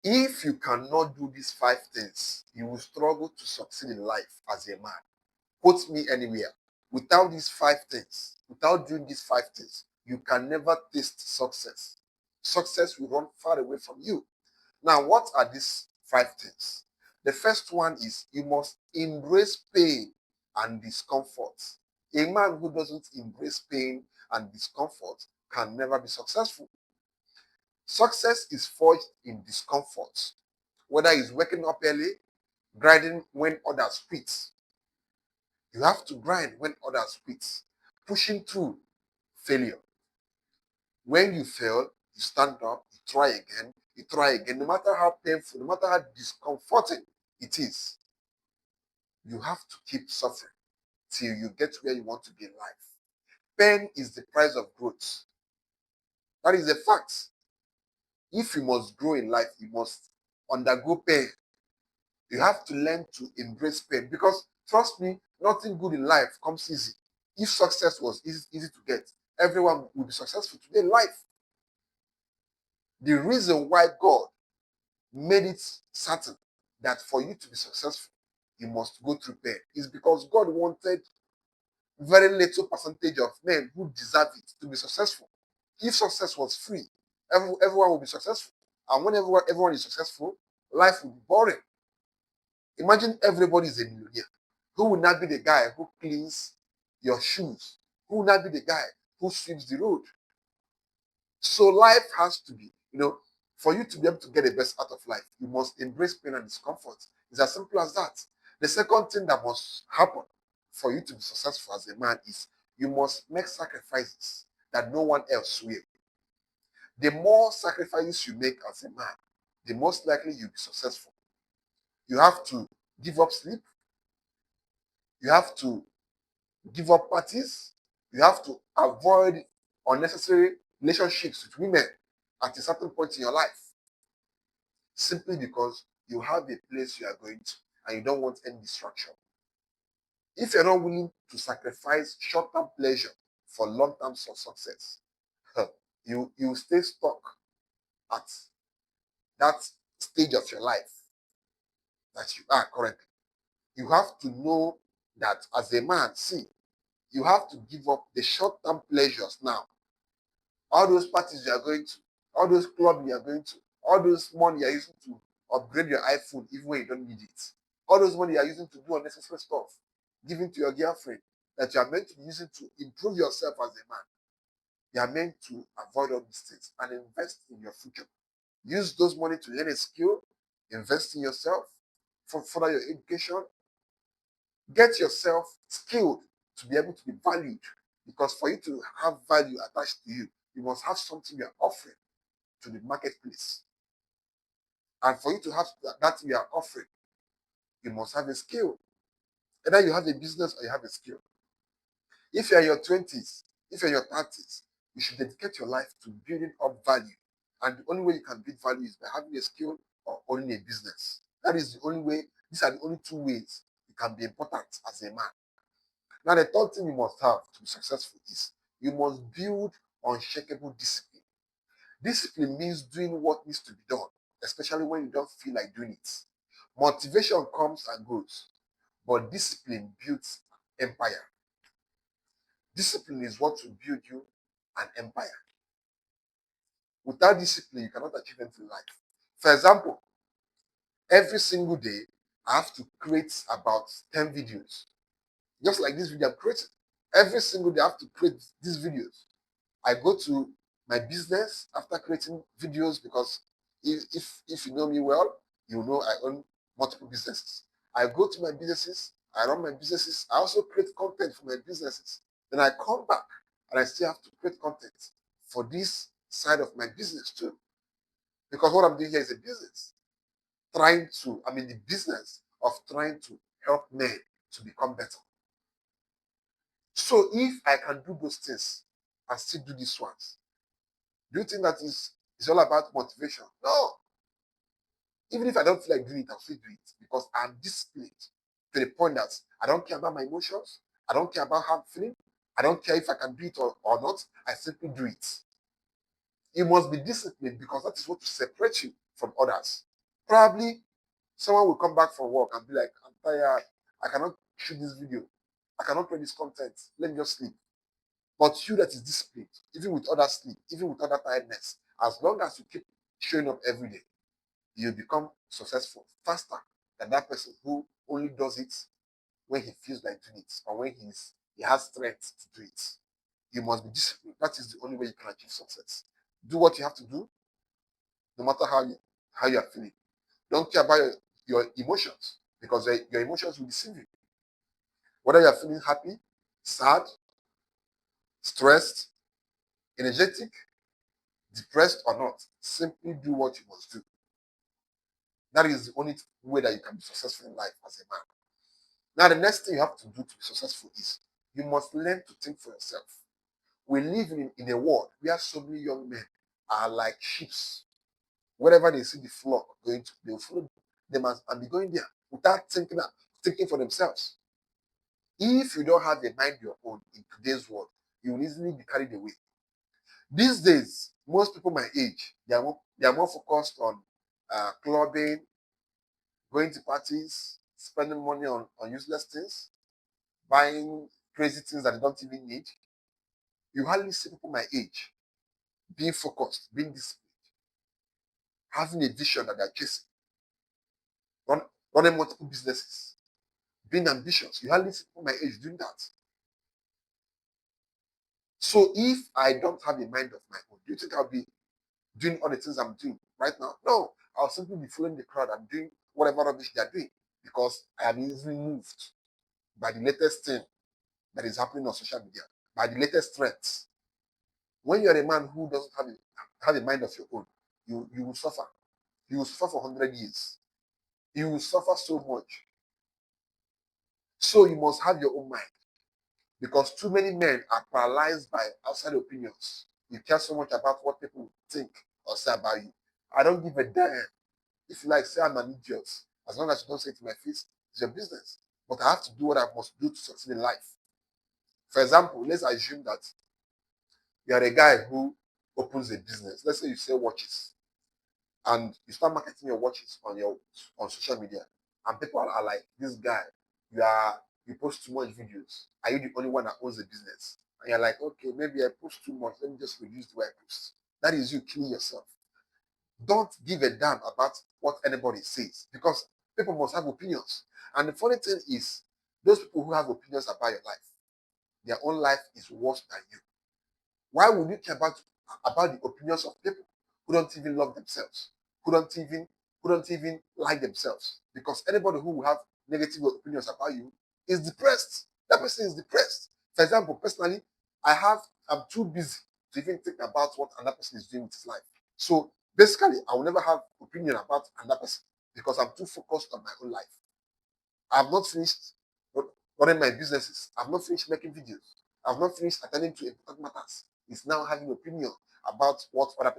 If you cannot do these 5 things, you will struggle to succeed in life as a man. Quote me anywhere. Without these 5 things, without doing these 5 things, you can never taste success. Success will run far away from you. Now, what are these 5 things? The first one is you must embrace pain and discomfort. A man who doesn't embrace pain and discomfort can never be successful. Success is forged in discomfort, whether it's waking up early, grinding when others quit. You have to grind when others quit, pushing through failure. When you fail, you stand up, you try again, no matter how painful, no matter how discomforting it is. You have to keep suffering till you get where you want to be in life. Pain is the price of growth. That is a fact. If you must grow in life, you must undergo pain. You have to learn to embrace pain because, trust me, nothing good in life comes easy. If success was easy to get, everyone would be successful today in life. The reason why God made it certain that for you to be successful, you must go through pain is because God wanted very little percentage of men who deserve it to be successful. If success was free, everyone will be successful. And when everyone is successful, life will be boring. Imagine everybody is a millionaire. Who will not be the guy who cleans your shoes? Who will not be the guy who sweeps the road? So life has to be, for you to be able to get the best out of life, you must embrace pain and discomfort. It's as simple as that. The second thing that must happen for you to be successful as a man is you must make sacrifices that no one else will. The more sacrifices you make as a man, the most likely you'll be successful. You have to give up sleep. You have to give up parties. You have to avoid unnecessary relationships with women at a certain point in your life, simply because you have a place you are going to and you don't want any distraction. If you're not willing to sacrifice short-term pleasure for long-term success, you stay stuck at that stage of your life that you are currently. You have to know that as a man, see, you have to give up the short-term pleasures now. All those parties you are going to, all those clubs you are going to, all those money you are using to upgrade your iPhone even when you don't need it, all those money you are using to do unnecessary stuff, giving to your girlfriend that you are meant to be using to improve yourself as a man. You are meant to avoid all these things and invest in your future. Use those money to learn a skill, invest in yourself, for further your education. Get yourself skilled to be able to be valued. Because for you to have value attached to you, you must have something you are offering to the marketplace. And for you to have that you are offering, you must have a skill. Either you have a business or you have a skill. If you're in your 20s, if you're in your 30s, you should dedicate your life to building up value. And the only way you can build value is by having a skill or owning a business. That is the only way, these are the only two ways you can be important as a man. Now, the third thing you must have to be successful is you must build unshakable discipline. Discipline means doing what needs to be done, especially when you don't feel like doing it. Motivation comes and goes, but discipline builds empire. Discipline is what will build you an empire. Without discipline, you cannot achieve anything in life. For example, every single day, I have to create about 10 videos. Just like this video I'm creating. Every single day, I have to create these videos. I go to my business after creating videos because if you know me well, you know I own multiple businesses. I go to my businesses, I run my businesses, I also create content for my businesses. Then I come back and I still have to create content for this side of my business too. Because what I'm doing here is a business. I'm in the business of trying to help men to become better. So if I can do those things and still do these ones, do you think that is all about motivation? No. Even if I don't feel like doing it, I'll still do it because I'm disciplined to the point that I don't care about my emotions. I don't care about how I'm feeling. I don't care if I can do it or not. I simply do it. You must be disciplined because that is what will separate you from others. Probably someone will come back from work and be like, I'm tired. I cannot shoot this video. I cannot create this content. Let me just sleep. But you that is disciplined, even with other sleep, even with other tiredness, as long as you keep showing up every day, you become successful faster than that person who only does it when he feels like doing it or when he has strength to do it. You must be disciplined. That is the only way you can achieve success. Do what you have to do, no matter how you are feeling. Don't care about your emotions because your emotions will deceive you. Whether you are feeling happy, sad, stressed, energetic, depressed or not, simply do what you must do. That is the only way that you can be successful in life as a man. Now, the next thing you have to do to be successful is you must learn to think for yourself. We live in a world where so many young men are like sheep. Wherever they see the flock going to, they'll follow them and be going there without thinking for themselves. If you don't have a mind your own in today's world, you will easily be carried away. These days, most people my age, they are more focused on clubbing, going to parties, spending money on useless things, buying crazy things that they don't even need. You hardly see people my age being focused, being disciplined, having a vision that they're chasing, run, running multiple businesses, being ambitious. You hardly see people my age doing that. So if I don't have a mind of my own, do you think I'll be doing all the things I'm doing right now? No, I'll simply be following the crowd and doing whatever rubbish they're doing because I am easily moved by the latest thing that is happening on social media, by the latest trends. When you're a man who doesn't have a mind of your own, you will suffer. You will suffer for 100 years. You will suffer so much. So you must have your own mind because too many men are paralyzed by outside opinions. You care so much about what people think or say about you. I don't give a damn if you like say I'm an idiot. As long as you don't say it to my face, it's your business. But I have to do what I must do to succeed in life. For example, let's assume that you are a guy who opens a business. Let's say you sell watches and you start marketing your watches on social media, and people are like, "This guy, you post too much videos. Are you the only one that owns the business?" And you're like, "Okay, maybe I post too much. Let me just reduce the way I post." That is you killing yourself. Don't give a damn about what anybody says because people must have opinions. And the funny thing is, those people who have opinions about your life, their own life is worse than you. Why would you care about the opinions of people who don't even love themselves, who don't even like themselves? Because anybody who will have negative opinions about you is depressed. That person is depressed. For example, personally, I'm too busy to even think about what another person is doing with his life. So basically, I will never have opinion about another person because I'm too focused on my own life. I've not finished running my businesses. I've not finished making videos. I've not finished attending to important matters. It's now having opinion about what other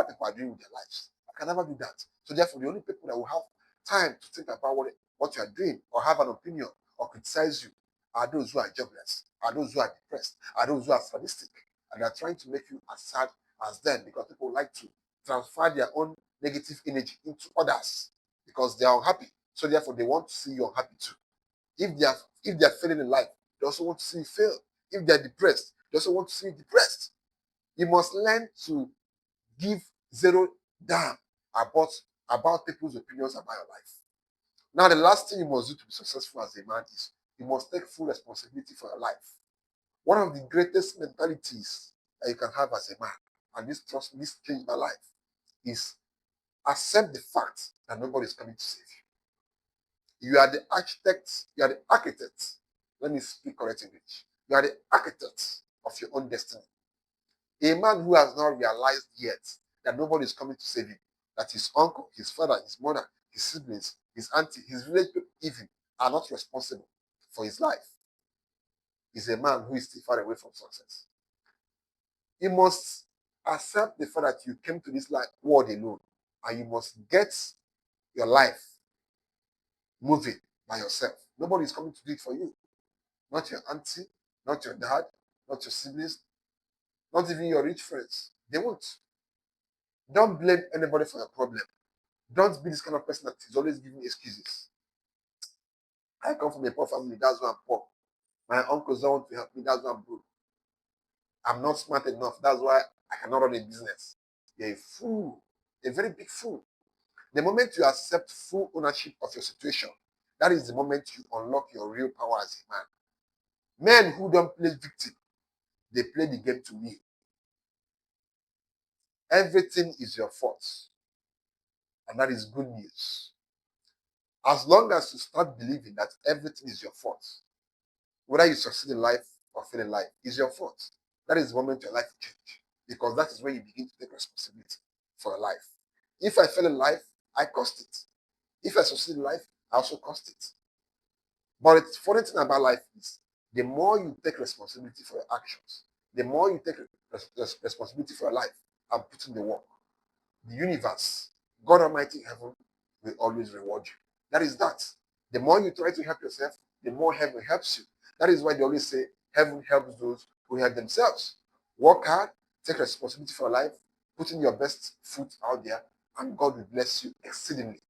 people are doing with their lives. I can never do that. So therefore, the only people that will have time to think about what you are doing or have an opinion or criticize you are those who are jobless, are those who are depressed, are those who are sadistic, and are trying to make you as sad as them because people like to transfer their own negative energy into others because they are unhappy. So therefore, they want to see you unhappy too. If they are failing in life, they also want to see you fail. If they are depressed, they also want to see you depressed. You must learn to give zero damn about people's opinions about your life. Now, the last thing you must do to be successful as a man is you must take full responsibility for your life. One of the greatest mentalities that you can have as a man, and this changed my life, is accept the fact that nobody is coming to save you. You are the architect, you are the architect. Let me speak correct English. You are the architect of your own destiny. A man who has not realized yet that nobody is coming to save him, that his uncle, his father, his mother, his siblings, his auntie, his village people even are not responsible for his life, is a man who is still far away from success. You must accept the fact that you came to this world alone, and you must get your life moving by yourself. Nobody is coming to do it for you. Not your auntie, not your dad, not your siblings, not even your rich friends. They won't. Don't blame anybody for your problem. Don't be this kind of person that is always giving excuses. I come from a poor family, that's why I'm poor. My uncles don't want to help me, that's why I'm broke. I'm not smart enough, that's why I cannot run a business. You're a fool, a very big fool. The moment you accept full ownership of your situation, that is the moment you unlock your real power as a man. Men who don't play victim, they play the game to win. Everything is your fault, and that is good news. As long as you start believing that everything is your fault, whether you succeed in life or fail in life, is your fault. That is the moment your life will change, because that is when you begin to take responsibility for your life. If I fail in life, I cost it. If I succeed in life, I also cost it. But the funny thing about life is the more you take responsibility for your actions, the more you take responsibility for your life and put in the work, the universe, God Almighty heaven will always reward you. That is that. The more you try to help yourself, the more heaven helps you. That is why they always say heaven helps those who help themselves. Work hard, take responsibility for your life, put in your best foot out there, and God will bless you exceedingly.